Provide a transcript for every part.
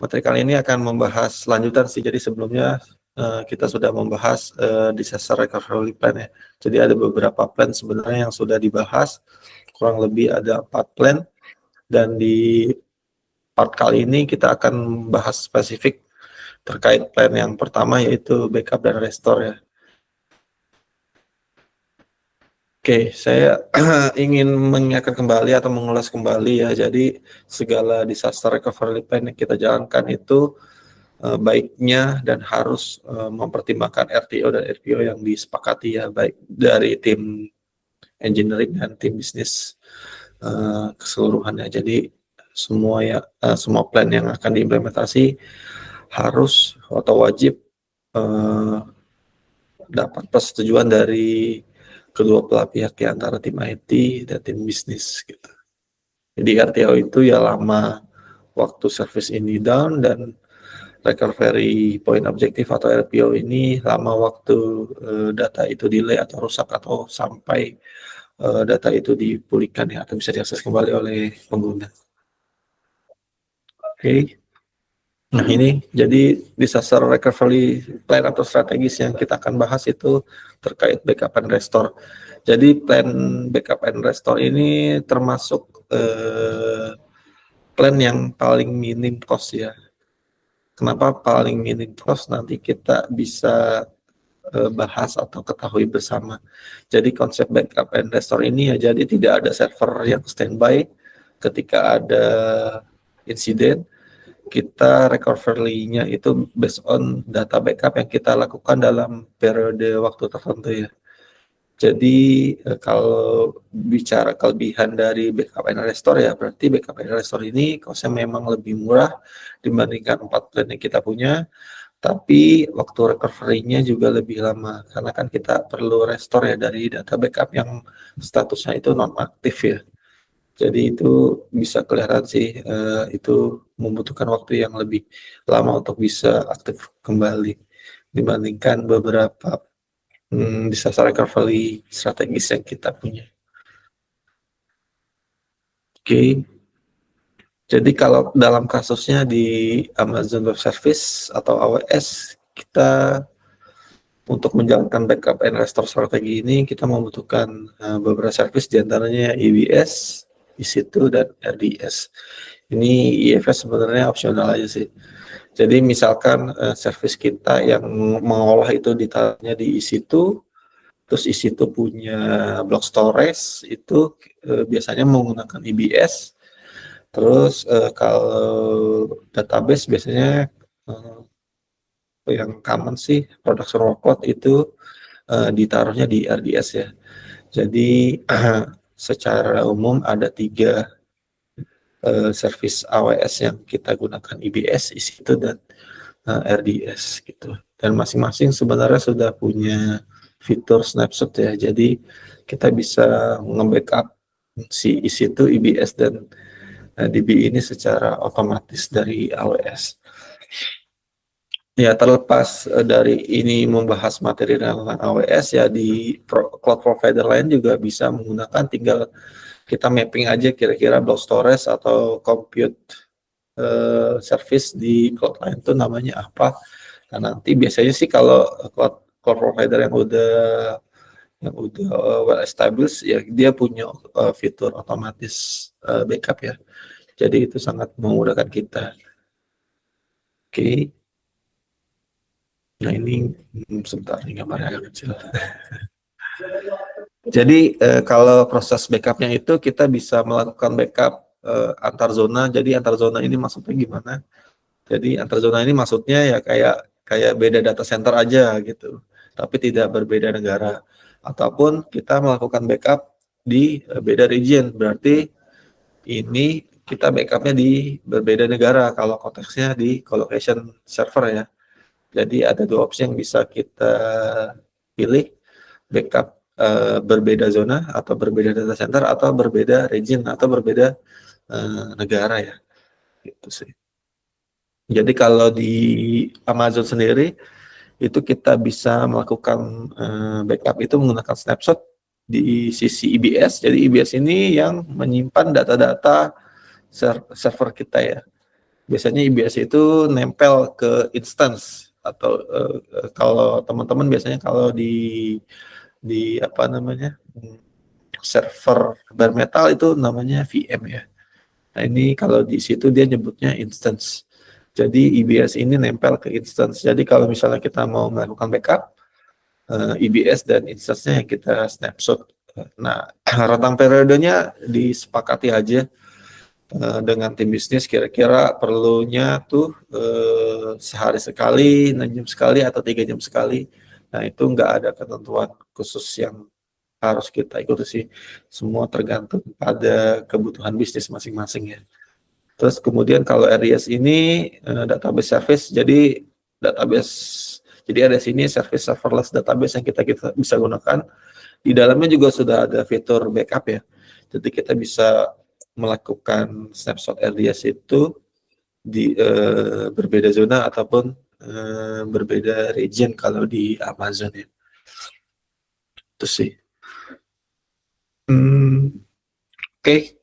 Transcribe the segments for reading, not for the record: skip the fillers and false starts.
Materi kali ini akan membahas lanjutan sih. Jadi sebelumnya kita sudah membahas disaster recovery plan ya. Jadi ada beberapa plan sebenarnya yang sudah dibahas, kurang lebih ada 4 plan, dan di part kali ini kita akan bahas spesifik terkait plan yang pertama, yaitu backup dan restore ya. Oke, saya ingin mengingatkan kembali atau mengulas kembali ya. Jadi segala disaster recovery plan yang kita jalankan itu baiknya dan harus mempertimbangkan RTO dan RPO yang disepakati ya, baik dari tim engineering dan tim bisnis keseluruhannya. Jadi semua plan yang akan diimplementasi harus atau wajib dapat persetujuan dari kedua belah pihak ya, antara tim IT dan tim bisnis gitu. Jadi RTO itu ya lama waktu service ini down, dan recovery point objektif atau RPO ini lama waktu data itu delay atau rusak atau sampai data itu dipulihkan ya, atau bisa diakses kembali oleh pengguna. Oke. Nah ini jadi disaster recovery plan atau strategis yang kita akan bahas itu terkait backup and restore. Jadi plan backup and restore ini termasuk plan yang paling minim cost ya. Kenapa paling minim cost? Nanti kita bisa bahas atau ketahui bersama. Jadi konsep backup and restore ini ya, jadi tidak ada server yang standby ketika ada insiden. Kita recovery-nya itu based on data backup yang kita lakukan dalam periode waktu tertentu ya. Jadi kalau bicara kelebihan dari backup and restore ya, berarti backup and restore ini kosnya memang lebih murah dibandingkan 4 plan yang kita punya, tapi waktu recovery-nya juga lebih lama karena kan kita perlu restore ya dari data backup yang statusnya itu nonaktif ya. Jadi itu bisa kelihatan sih itu membutuhkan waktu yang lebih lama untuk bisa aktif kembali dibandingkan beberapa disaster recovery strategis yang kita punya. Oke. Jadi kalau dalam kasusnya di Amazon Web Service atau AWS, kita untuk menjalankan backup and restore strategi ini kita membutuhkan beberapa service, diantaranya EBS, EC2, dan RDS. Ini IFS sebenarnya opsional aja sih. Jadi misalkan service kita yang mengolah itu ditaruhnya di EC2, terus EC2 punya block storage, itu biasanya menggunakan EBS. Terus kalau database biasanya yang common sih production workload itu ditaruhnya di RDS ya. Jadi secara umum ada 3 service AWS yang kita gunakan, EBS, EC2, dan RDS gitu. Dan masing-masing sebenarnya sudah punya fitur snapshot ya. Jadi kita bisa nge-backup si EC2, EBS, dan DB ini secara otomatis dari AWS. Ya, terlepas dari ini membahas materi tentang AWS ya, di cloud provider lain juga bisa menggunakan, tinggal kita mapping aja kira-kira block storage atau compute service di cloud lain itu namanya apa. Nah, nanti biasanya sih kalau cloud provider yang udah well established ya, dia punya fitur otomatis backup ya. Jadi itu sangat memudahkan kita. Oke. Nah ini sebentar, ini gambarnya agak kecil. Jadi kalau proses backupnya itu kita bisa melakukan backup antar zona. Jadi antar zona ini maksudnya gimana? Jadi antar zona ini maksudnya ya kayak beda data center aja gitu, tapi tidak berbeda negara. Ataupun kita melakukan backup di beda region, berarti ini kita backupnya di berbeda negara kalau konteksnya di colocation server ya. Jadi ada 2 opsi yang bisa kita pilih, backup berbeda zona atau berbeda data center atau berbeda region atau berbeda negara ya, gitu sih. Jadi kalau di Amazon sendiri itu kita bisa melakukan backup itu menggunakan snapshot di sisi EBS. Jadi EBS ini yang menyimpan data-data server kita ya. biasanya IBS itu nempel ke instance atau kalau teman-teman biasanya kalau di apa namanya server bare metal itu namanya VM ya. Nah ini kalau di situ dia nyebutnya instance. Jadi IBS ini nempel ke instance. Jadi kalau misalnya kita mau melakukan backup, IBS dan instance-nya yang kita snapshot. Nah, rentang periodenya disepakati aja dengan tim bisnis kira-kira perlunya tuh sehari sekali, 6 jam sekali, atau 3 jam sekali. Nah itu nggak ada ketentuan khusus yang harus kita ikuti sih. Semua tergantung pada kebutuhan bisnis masing-masing ya. Terus kemudian kalau RDS ini database service, database jadi ada sini service serverless database yang kita bisa gunakan. Di dalamnya juga sudah ada fitur backup ya. Jadi kita bisa melakukan snapshot RDS itu di berbeda zona ataupun berbeda region kalau di Amazon ya. Itu sih. Oke.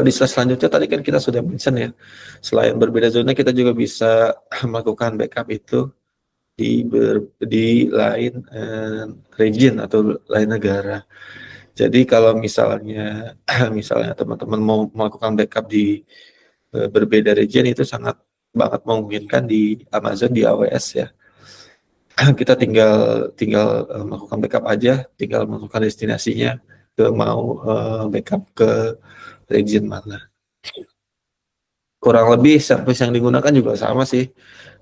Di slide selanjutnya tadi kan kita sudah mention ya, selain berbeda zona kita juga bisa melakukan backup itu di lain region atau lain negara. Jadi kalau misalnya misalnya teman-teman mau melakukan backup di berbeda region itu sangat banget memungkinkan di Amazon, di AWS ya. Kita tinggal tinggal melakukan backup aja, tinggal melakukan destinasinya ke mau backup ke region mana. Kurang lebih service yang digunakan juga sama sih.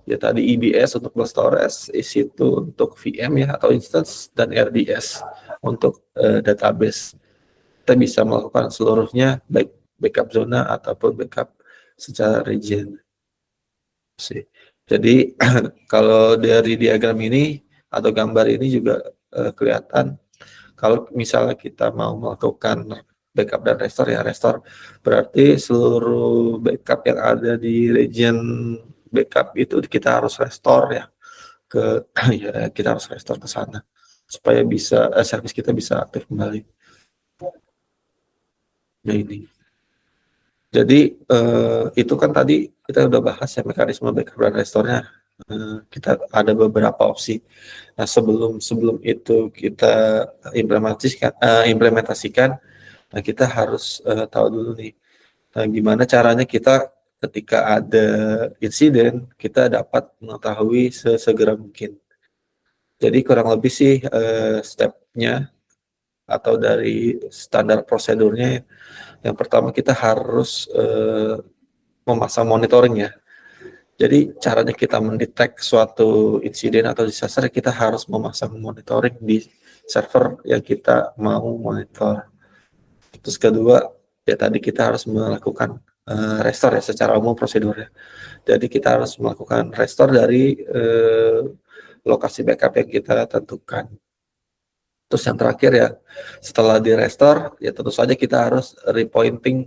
Ya tadi EBS untuk block storage, EC2 untuk VM ya atau instance, dan RDS untuk database. Kita bisa melakukan seluruhnya baik backup zona ataupun backup secara region sih. Jadi kalau dari diagram ini atau gambar ini juga kelihatan kalau misalnya kita mau melakukan backup dan restore ya restore berarti seluruh backup yang ada di region backup itu kita harus restore ya ke ya kita harus restore ke sana supaya bisa service kita bisa aktif kembali. Nah ini. Jadi itu kan tadi kita udah bahas ya mekanisme backup dan restore-nya. Kita ada beberapa opsi. Nah sebelum itu kita implementasikan, nah kita harus tahu dulu nih gimana caranya kita ketika ada insiden kita dapat mengetahui sesegera mungkin. Jadi kurang lebih sih stepnya atau dari standar prosedurnya yang pertama kita harus memasang monitoring ya. Jadi caranya kita mendetek suatu insiden atau disaster kita harus memasang monitoring di server yang kita mau monitor. Terus kedua ya tadi kita harus melakukan restore ya secara umum prosedurnya. Jadi kita harus melakukan restore dari lokasi backup yang kita tentukan. Terus yang terakhir ya setelah di restore ya tentu saja kita harus repointing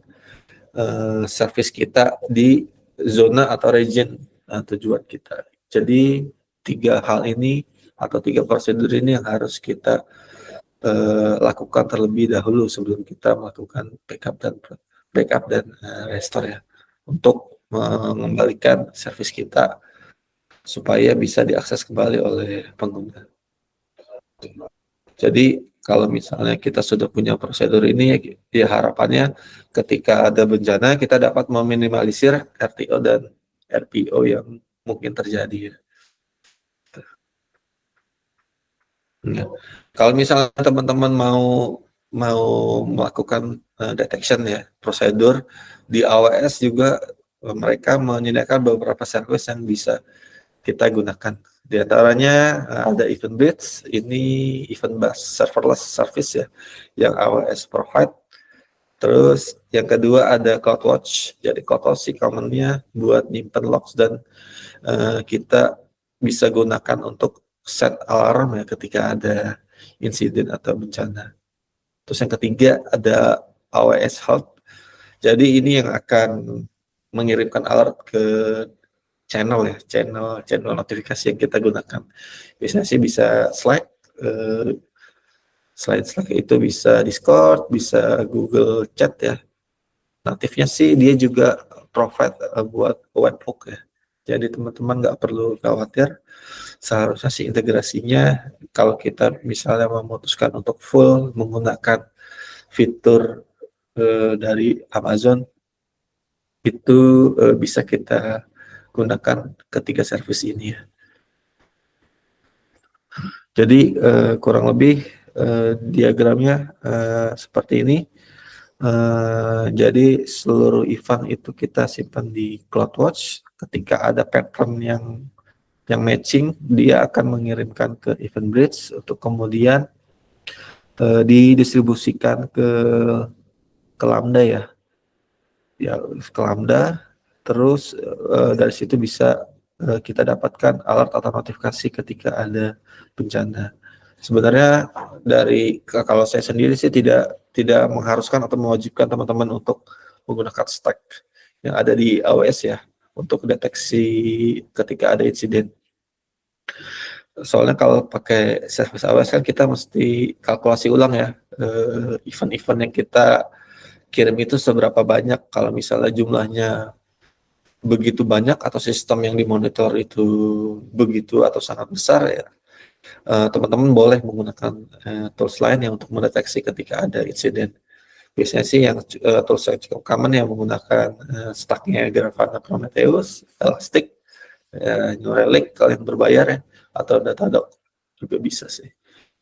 service kita di zona atau region tujuan kita. Jadi 3 hal ini atau 3 prosedur ini yang harus kita lakukan terlebih dahulu sebelum kita melakukan backup dan restore ya untuk mengembalikan service kita supaya bisa diakses kembali oleh pengguna. Jadi kalau misalnya kita sudah punya prosedur ini ya harapannya ketika ada bencana kita dapat meminimalisir RTO dan RPO yang mungkin terjadi. Ya. Kalau misalnya teman-teman mau melakukan detection ya prosedur di AWS juga mereka menyediakan beberapa service yang bisa kita gunakan. Di antaranya ada Event Bridge, ini event based serverless service ya yang AWS provide. Terus yang kedua ada CloudWatch. Jadi CloudWatch sih commonnya buat nyimpen logs dan kita bisa gunakan untuk set alarm ya ketika ada insiden atau bencana. Terus yang ketiga ada AWS Health. Jadi ini yang akan mengirimkan alert ke channel ya, channel notifikasi yang kita gunakan. Biasanya sih bisa Slack, selain Slack itu bisa Discord, bisa Google Chat ya. Natifnya sih dia juga provide buat webhook ya. Jadi teman-teman nggak perlu khawatir, seharusnya sih integrasinya kalau kita misalnya memutuskan untuk full menggunakan fitur dari Amazon itu bisa kita gunakan ketiga service ini ya. Jadi kurang lebih diagramnya seperti ini. Jadi seluruh event itu kita simpan di CloudWatch. Ketika ada pattern yang matching, dia akan mengirimkan ke EventBridge untuk kemudian didistribusikan ke Lambda ya, ke Lambda. Terus dari situ bisa kita dapatkan alert atau notifikasi ketika ada bencana. Sebenarnya kalau saya sendiri sih tidak mengharuskan atau mewajibkan teman-teman untuk menggunakan stack yang ada di AWS ya untuk deteksi ketika ada insiden. Soalnya kalau pakai service AWS kan kita mesti kalkulasi ulang ya event-event yang kita kirim itu seberapa banyak. Kalau misalnya jumlahnya begitu banyak atau sistem yang dimonitor itu begitu atau sangat besar ya, teman-teman boleh menggunakan tools lain yang untuk mendeteksi ketika ada insiden. Biasanya sih yang tools yang cukup common yang menggunakan stacknya Grafana, Prometheus, Elastic, New Relic kalau yang berbayar ya, atau Datadog juga bisa sih.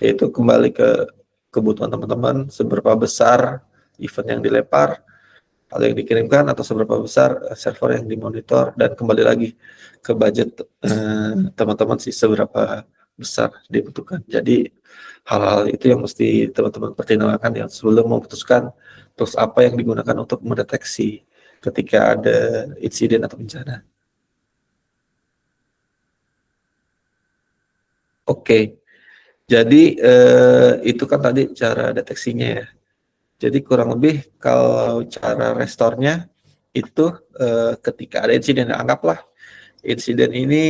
Yaitu kembali ke kebutuhan teman-teman, seberapa besar event yang dilempar atau yang dikirimkan, atau seberapa besar server yang dimonitor, dan kembali lagi ke budget teman-teman sih seberapa besar dibutuhkan. Jadi hal-hal itu yang mesti teman-teman pertimbangkan ya sebelum memutuskan tools apa yang digunakan untuk mendeteksi ketika ada insiden atau bencana. Oke, jadi itu kan tadi cara deteksinya ya. Jadi kurang lebih kalau cara restore-nya itu ketika ada insiden, anggaplah insiden ini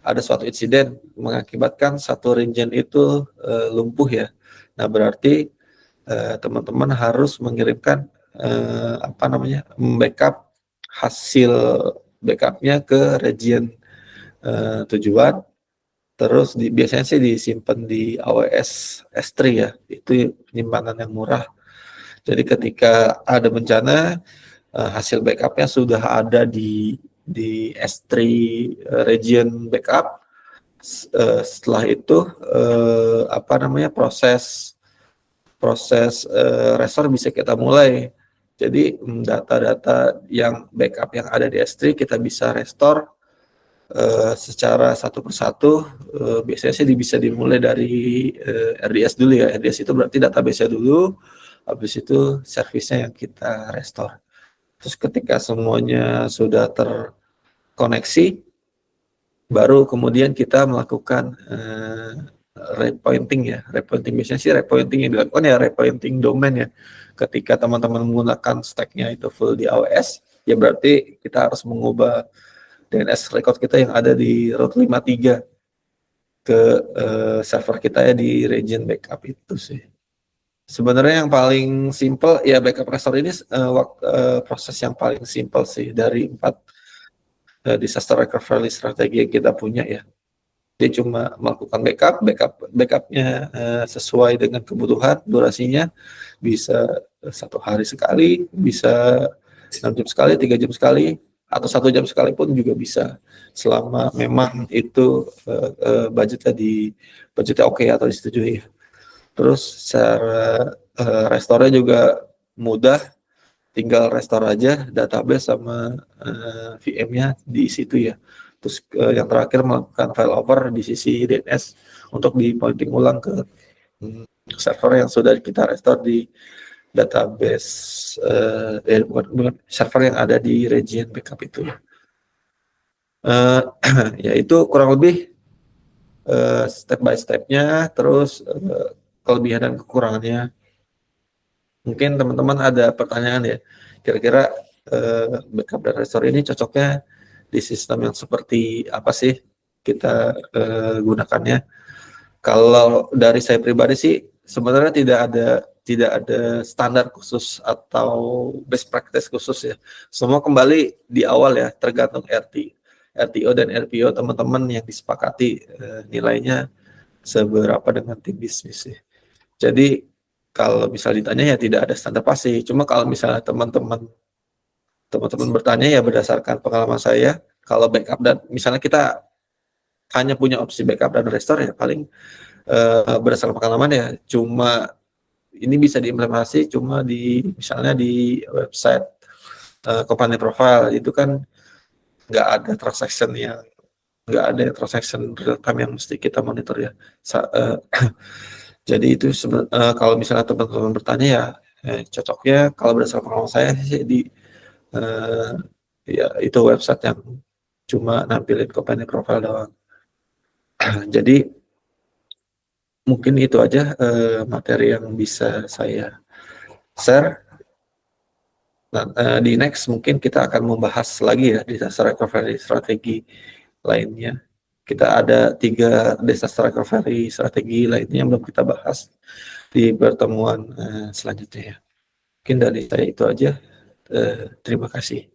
ada suatu insiden mengakibatkan satu region itu lumpuh ya. Nah berarti teman-teman harus mengirimkan backup hasil backupnya ke region tujuan. Terus biasanya sih disimpan di AWS S3 ya, itu penyimpanan yang murah. Jadi ketika ada bencana, hasil backupnya sudah ada di S3 region backup. Setelah itu proses restore bisa kita mulai. Jadi data-data yang backup yang ada di S3 kita bisa restore secara satu persatu. Biasanya sih bisa dimulai dari RDS dulu ya. RDS itu berarti database-nya dulu, habis itu servisnya yang kita restore. Terus ketika semuanya sudah terkoneksi, baru kemudian kita melakukan repointing ya. Repointing biasanya sih repointing yang dilakukan ya repointing domain ya. Ketika teman-teman menggunakan stack-nya itu full di AWS, ya berarti kita harus mengubah DNS record kita yang ada di route 53 ke server kita ya di region backup itu sih. Sebenarnya yang paling simple ya backup restore ini proses yang paling simple sih dari 4 disaster recovery strategi yang kita punya ya. Dia cuma melakukan backupnya sesuai dengan kebutuhan, durasinya bisa 1 hari sekali, bisa 6 jam sekali, 3 jam sekali, atau 1 jam sekalipun juga bisa, selama memang itu budgetnya oke atau disetujui. Terus cara restore-nya juga mudah, tinggal restore aja database sama VM-nya di situ ya. Terus yang terakhir melakukan failover di sisi DNS untuk di pointing ulang ke server yang sudah kita restore di database bukan server yang ada di region backup itu ya. Ya itu kurang lebih step by step-nya, terus kelebihan dan kekurangannya. Mungkin teman-teman ada pertanyaan ya, kira-kira backup dan restore ini cocoknya di sistem yang seperti apa sih kita gunakannya. Kalau dari saya pribadi sih sebenarnya tidak ada tidak ada standar khusus atau best practice khusus ya. Semua kembali di awal ya, tergantung RTO dan RPO teman-teman yang disepakati nilainya seberapa dengan tim bisnis ya. Jadi kalau misalnya ditanya ya tidak ada standar pasti. Cuma kalau misalnya teman-teman bertanya ya berdasarkan pengalaman saya, kalau backup dan misalnya kita hanya punya opsi backup dan restore ya paling berdasarkan pengalaman ya cuma ini bisa diimplementasi cuma di misalnya di website company profile itu kan nggak ada transaction yang nggak ada transaction real time yang mesti kita monitor ya. Jadi itu kalau misalnya teman-teman bertanya ya cocoknya kalau berdasarkan pengalaman saya sih di ya itu website yang cuma nampilin company profile doang. Jadi mungkin itu aja materi yang bisa saya share. Nah, di next mungkin kita akan membahas lagi ya disaster recovery strategi lainnya. Kita ada 3 disaster recovery strategi lainnya yang belum kita bahas di pertemuan selanjutnya ya. Mungkin dari saya itu aja. Terima kasih.